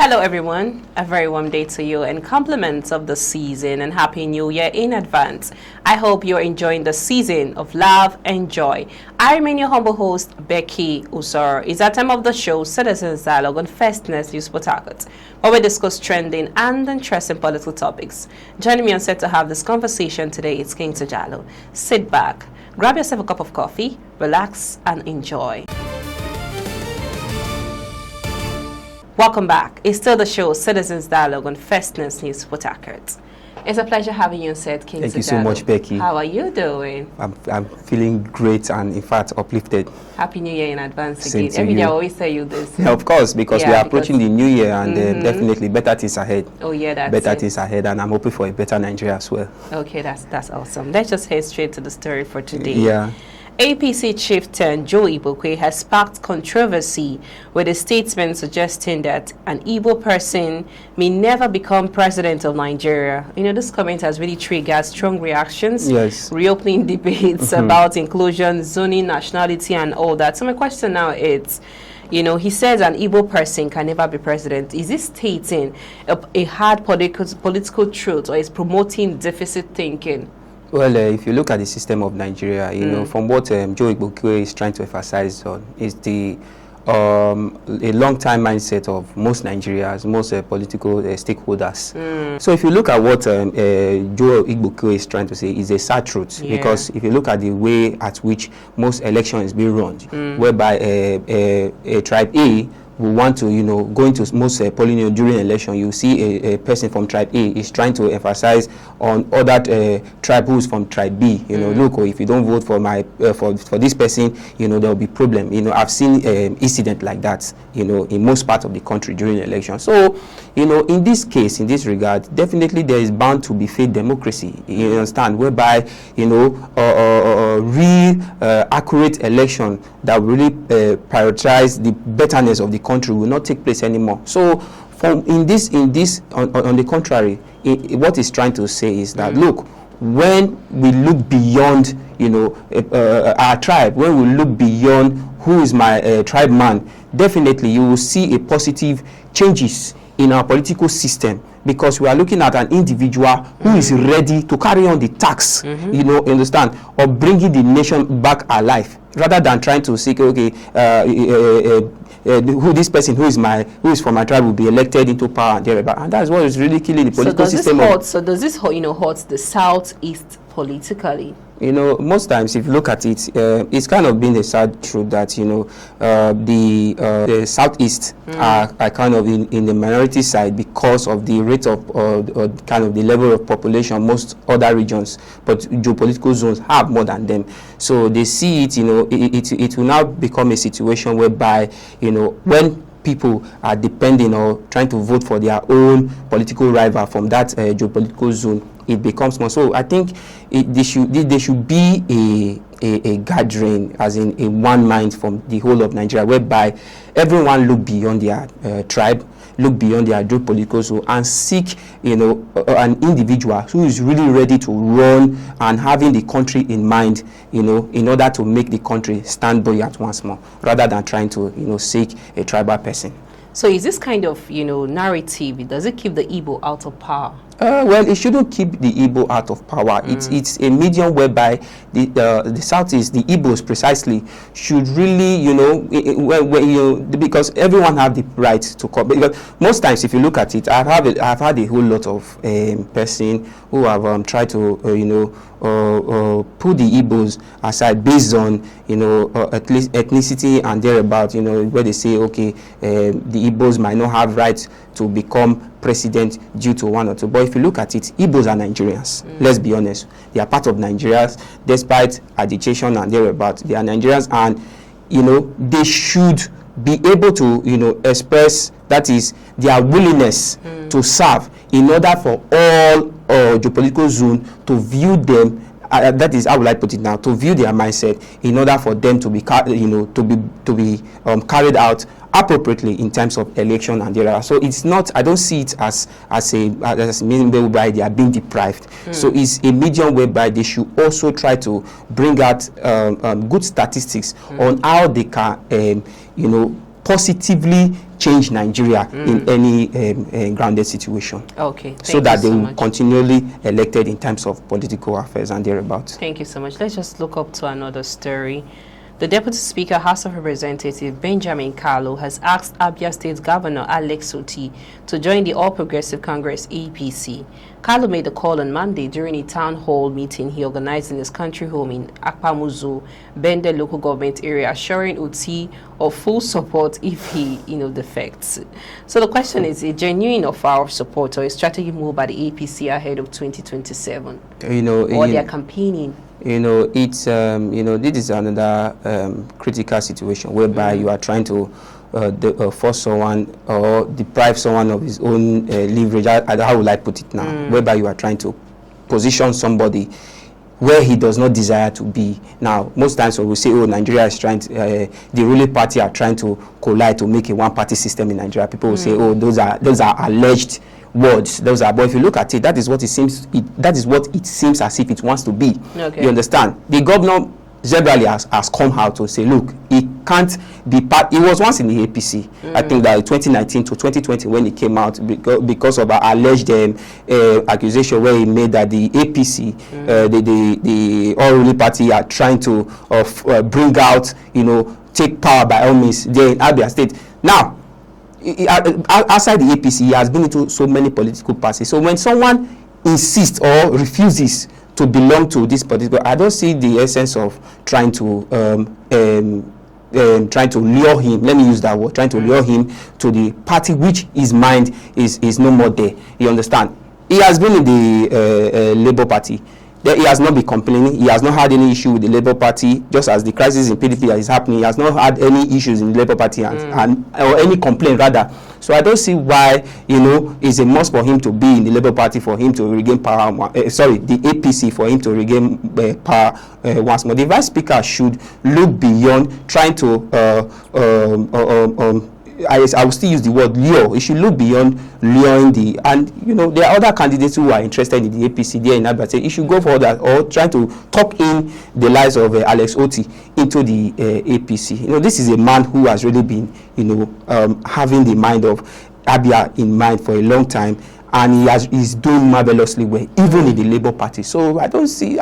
Hello everyone, a very warm day to you and compliments of the season and Happy New Year in advance. I hope you're enjoying the season of love and joy. I remain your humble host, Becky Usor. It's that time of the show, Citizens Dialogue on Festness News Port Harcourt, where we discuss trending and interesting political topics. Joining me on set to have this conversation today is King Tajalo. Sit back, grab yourself a cup of coffee, relax and enjoy. Welcome back. It's still the show Citizens Dialogue on Festness News Port Harcourt. It's a pleasure having you on set, King. Thank you so much, Becky. How are you doing? I'm feeling great and, in fact, uplifted. Happy New Year in advance Same again. to Every you. day I always tell you this. Yeah, of course, because we are approaching the new year and definitely better things ahead. Oh yeah, that's better it. things ahead, and I'm hoping for a better Nigeria as well. Okay, that's awesome. Let's just head straight to the story for today. Yeah. APC chieftain Joe Igbokwe has sparked controversy with a statement suggesting that an Igbo person may never become president of Nigeria. You know, this comment has really triggered strong reactions, reopening debates about inclusion, zoning, nationality, and all that. So my question now is, you know, he says an Igbo person can never be president. Is this stating a hard political truth, or is promoting deficit thinking? Well, if you look at the system of Nigeria, you know, from what Joe Igbokwe is trying to emphasize on is the a long-time mindset of most Nigerians, most political stakeholders. So if you look at what Joe Igbokwe is trying to say, is a sad truth, because if you look at the way at which most elections is being run, whereby a tribe A we want to, you know, go into most polling unit during election, you see a person from tribe A is trying to emphasize on other tribe who's from tribe B. You know, look, if you don't vote for my for this person, you know, there will be problem. You know, I've seen incident like that, you know, in most parts of the country during the election. So, you know, in this case, in this regard, definitely there is bound to be fake democracy. You understand, whereby, you know, real accurate election that will really prioritize the betterness of the country will not take place anymore. So on the contrary, what it's trying to say is that look, when we look beyond, you know, our tribe, when we look beyond who is my tribe man, definitely you will see a positive changes in our political system, because we are looking at an individual who is ready to carry on the task, you know, understand, or bringing the nation back alive, rather than trying to seek, okay, who this person who is from my tribe will be elected into power and thereabout, and that's what is really killing the political system. So does this, you know, hurt the southeast politically? You know, most times if you look at it, it's kind of been a sad truth that, you know, the southeast are kind of in the minority side because of the rate of kind of the level of population most other regions, but geopolitical zones have more than them. So they see it, you know, it will now become a situation whereby, you know, when people are depending or trying to vote for their own political rival from that geopolitical zone, it becomes more. So I think there should be a gathering, as in a one mind from the whole of Nigeria, whereby everyone look beyond their tribe, look beyond their geopolitical zone, and seek, you know, an individual who is really ready to run and having the country in mind, you know, in order to make the country stand buoyant once more, rather than trying to, you know, seek a tribal person. So is this kind of, you know, narrative, does it keep the Igbo out of power? Well, it shouldn't keep the Igbo out of power. It's a medium whereby the Southeast, the Igbos precisely, should really, you know, because everyone have the right to come. Because most times, if you look at it, I've had a whole lot of person who have tried to, you know, put the Igbos aside based on, you know, at least ethnicity and thereabout, you know, where they say, okay, the Igbos might not have rights to become president due to one or two. But if you look at it, Igbos are Nigerians. Let's be honest. They are part of Nigerians, despite agitation and thereabout. They are Nigerians, and, you know, they should be able to, you know, express, that is, their willingness to serve, in order for all geopolitical zone to view them. That is how would I put it now, to view their mindset, in order for them to be, you know, to be carried out appropriately in terms of election and thereafter. So it's not, I don't see it as a medium whereby they are being deprived. So it's a medium whereby they should also try to bring out good statistics on how they can, you know, positively change Nigeria in any grounded situation. Okay. So that they will continually elected in terms of political affairs and thereabouts. Thank you so much. Let's just look up to another story. The Deputy Speaker, House of Representatives, Benjamin Kalu, has asked Abia State Governor Alex Otti to join the All Progressive Congress APC. Kalu made the call on Monday during a town hall meeting he organized in his country home in Akpamuzu, Bende local government area, assuring Otti of full support if he, defects. So the question is, a genuine offer of support or a strategic move by the APC ahead of 2027? Or they are campaigning? It's this is another critical situation whereby you are trying to force someone or deprive someone of his own leverage. How will I put it now? Whereby you are trying to position somebody where he does not desire to be. Now, most times when we say, oh, Nigeria is trying to, the ruling party are trying to collide to make a one-party system in Nigeria, people will say, oh, those are alleged words. But if you look at it, that is what it seems. That is what it seems as if it wants to be. Okay. You understand? The governor generally has come out to say, look, he can't be part. He was once in the APC. I think that 2019 to 2020 when he came out because of an alleged accusation where he made that the APC, the all ruling party, are trying to bring out, take power by all means there in Abia State. Now, outside the APC, he has been into so many political parties. So when someone insists or refuses to belong to this political, I don't see the essence of trying to lure him. Let me use that word. Trying to lure him to the party which his mind is no more there. You understand? He has been in the Labour Party. He has not been complaining. He has not had any issue with the Labour Party. Just as the crisis in PDP is happening, he has not had any issues in the Labour Party or any complaint rather. So I don't see why it's a must for him to be in the Labour Party for him to regain power. The APC for him to regain power once more. The Vice Speaker should look beyond trying to. I will still use the word lure. It should look beyond luring there are other candidates who are interested in the APC there in Abia State. It should go for that or trying to talk in the lives of Alex Otti into the APC. This is a man who has really been, having the mind of Abia in mind for a long time, and he's doing marvelously well, even in the Labour Party. So I don't see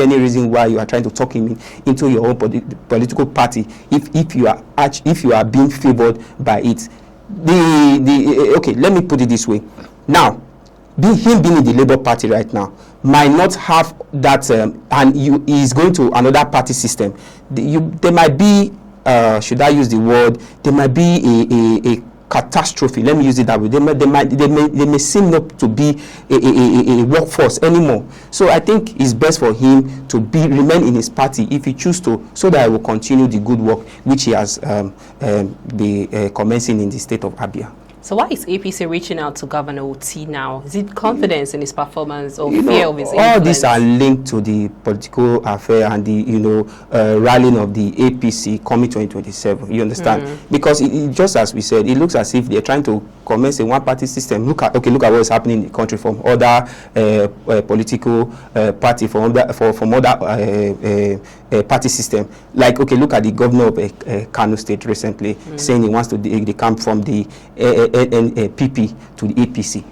any reason why you are trying to talk him into your own political party if you are being favoured by it. Okay, let me put it this way. Now, him being in the Labour Party right now might not have that, and he's going to another party system. There might be, should I use the word? There might be a catastrophe. Let me use it that way. They may seem not to be a workforce anymore. So I think it's best for him to remain in his party if he chooses to, so that he will continue the good work which he has been commencing in the state of Abia. So why is APC reaching out to Governor Otti now? Is it confidence in his performance or fear of his influence? All these are linked to the political affair and the rallying of the APC coming 2027. You understand? Because it, just as we said, it looks as if they're trying to commence a one-party system. Look at what is happening in the country from other political party, from other party system. Like, look at the governor of Kano State recently saying he wants to come from the PP to the APC.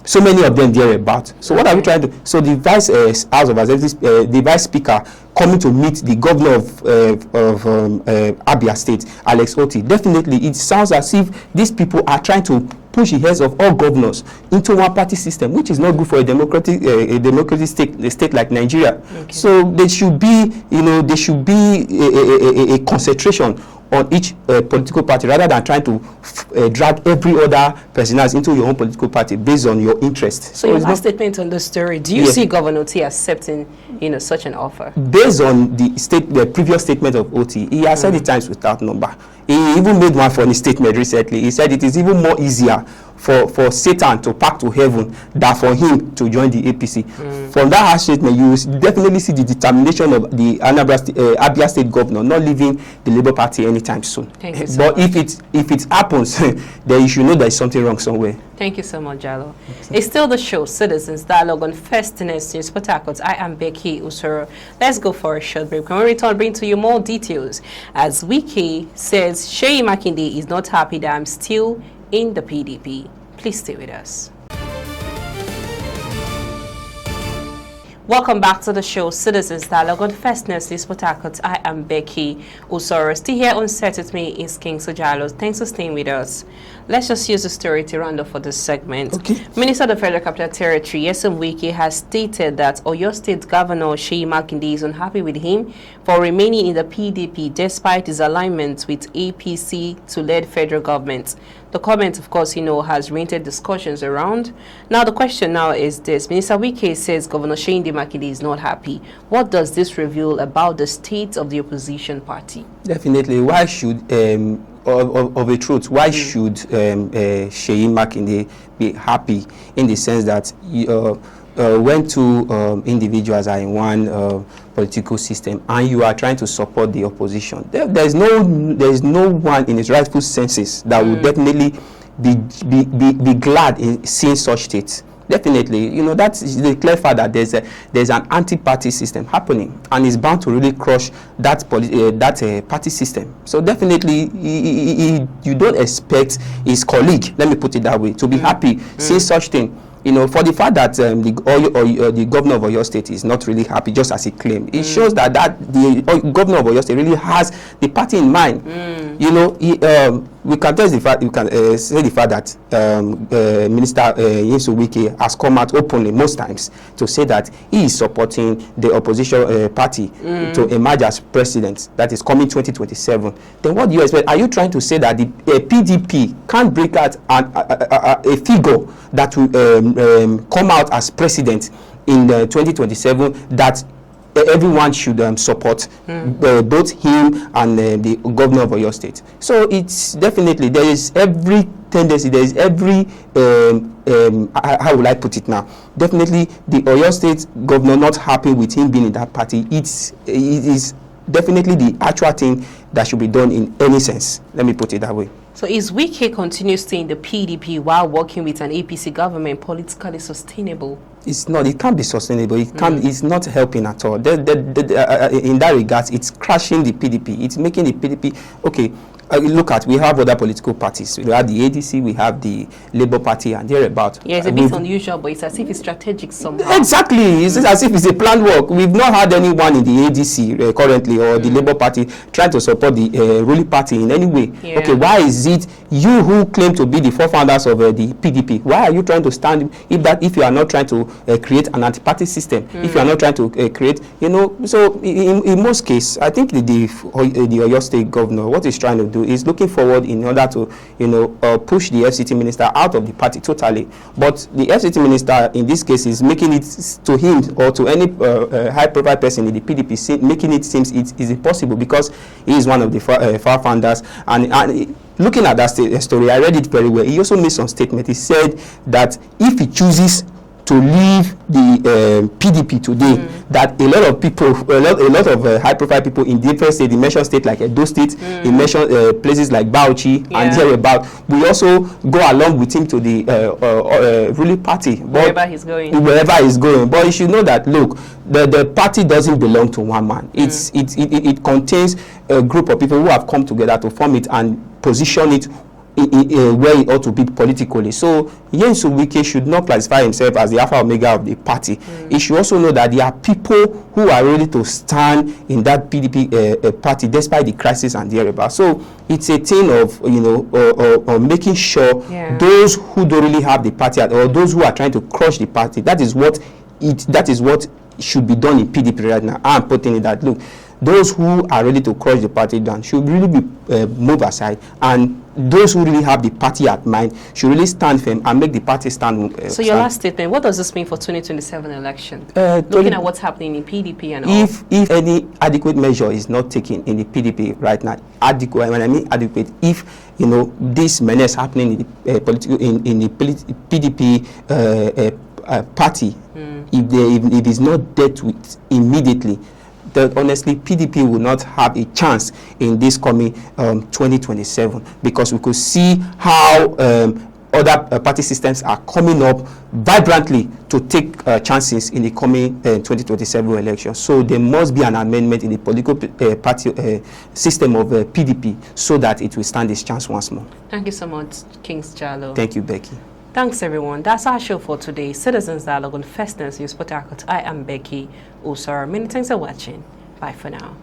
So many of them thereabout. So what are we trying to? So the Vice House of Assembly, the Vice Speaker coming to meet the governor of Abia State, Alex Otti. Definitely, it sounds as if these people are trying to push the heads of all governors into one party system, which is not good for a democratic state like Nigeria. Okay. So there should be, a concentration on each political party rather than trying to drag every other person else into your own political party based on your interests. So your last statement on the story, do you see Governor Otti accepting, such an offer? Based on the previous statement of Otti, he has said it times without number. He even made one funny statement recently. He said it is even more easier for Satan to pack to heaven than for him to join the APC. From that harsh statement, you will definitely see the determination of the Abia State governor not leaving the Labour Party anytime soon. Thank you so but much. if it happens, then you should know there is something wrong somewhere. Thank you so much, Jalo. It's still the show, Citizens Dialogue on First News Port Harcourt. I am Becky Usoro. Let's go for a short break. When we return, bring to you more details. As Wike says, Seyi Makinde is not happy that I'm still in the PDP. Please stay with us. Welcome back to the show, Citizens Dialogue on First News Port Harcourt. I am Becky Usoro. Still here on set with me is King Sojalo. Thanks for staying with us. Let's just use the story to round off for this segment. Okay. Minister of the Federal Capital Territory, Nyesom Wike, has stated that Oyo State Governor Seyi Makinde is unhappy with him for remaining in the PDP despite his alignment with APC to lead federal government. The comment, of course, has rented discussions around. Now, the question now is this. Minister Wike says Governor Seyi Makinde is not happy. What does this reveal about the state of the opposition party? Definitely. Why should, of a truth, why should Seyi Makinde be happy in the sense that when two individuals are in one political system and you are trying to support the opposition, there is no one in his rightful senses that would definitely be glad in seeing such states. Definitely, that's the clear fact that there's an anti-party system happening, and it's bound to really crush that party system. So definitely, you don't expect his colleague, let me put it that way, to be happy seeing such thing. For the fact that the governor of Oyo State is not really happy, just as he claimed, it shows that the governor of Oyo State really has the party in mind. We can tell the fact, you can say the fact that Minister Nyesom Wike has come out openly most times to say that he is supporting the opposition party to emerge as president. That is coming 2027. Then what do you expect? Are you trying to say that the PDP can't break out a figure that will come out as president in 2027 that everyone should support, both him and the governor of Oyo State? So it's definitely, there is every tendency, there is every, how will I put it now? Definitely the Oyo State governor not happy with him being in that party. It is definitely the actual thing that should be done in any sense. Let me put it that way. So is Wike continue staying in the PDP while working with an APC government politically sustainable? It's not. It can't be sustainable. It can't. It's not helping at all. In that regard, it's crashing the PDP. It's making the PDP. Okay, we have other political parties. We have the ADC, we have the Labour Party, and thereabout. Yeah, it's a bit unusual, but it's as if it's strategic somehow. Exactly. It's as if it's a planned work. We've not had anyone in the ADC currently or the Labour Party trying to support the ruling party in any way. Yeah. Okay, why is it you who claim to be the forefathers of the PDP? Why are you trying to stand if you are not trying to create an anti-party system? If you are not trying to create, so in most cases, I think the Oyo State governor, what he's trying to do is looking forward in order to push the FCT minister out of the party totally. But the FCT minister in this case is making it to him or to any high-profile person in the PDP, making it seem it is impossible because he is one of the far founders. And looking at that story, I read it very well. He also made some statement. He said that if he chooses to leave the PDP today, that a lot of people, a lot of high-profile people in different states, he mentioned states like Edo State, he mentioned places like Bauchi and thereabout, we also go along with him to the ruling party. But wherever he's going. But you should know that, look, the party doesn't belong to one man. It contains a group of people who have come together to form it and position it where it ought to be politically. So Nyesom Wike should not classify himself as the alpha omega of the party. He should also know that there are people who are ready to stand in that PDP party despite the crisis and thereabouts. So it's a thing of making sure those who don't really have the party or those who are trying to crush the party, that is what should be done in PDP right now. I'm putting it that, look, those who are ready to crush the party down should really be moved aside, and those who really have the party at mind should really stand firm and make the party stand. So your last statement, what does this mean for 2027 election? Looking at what's happening in PDP and if any adequate measure is not taken in the PDP right now, adequate, when I mean adequate, if you know, this menace happening in the PDP party, if it is not dealt with immediately, that honestly PDP will not have a chance in this coming 2027, because we could see how other party systems are coming up vibrantly to take chances in the coming 2027 election. So there must be an amendment in the political party system of PDP so that it will stand its chance once more. Thank you so much, Kings Jalo. Thank you, Becky. Thanks, everyone. That's our show for today. Citizens Dialogue on First News Port Harcourt. I am Becky Osara. Many thanks for watching. Bye for now.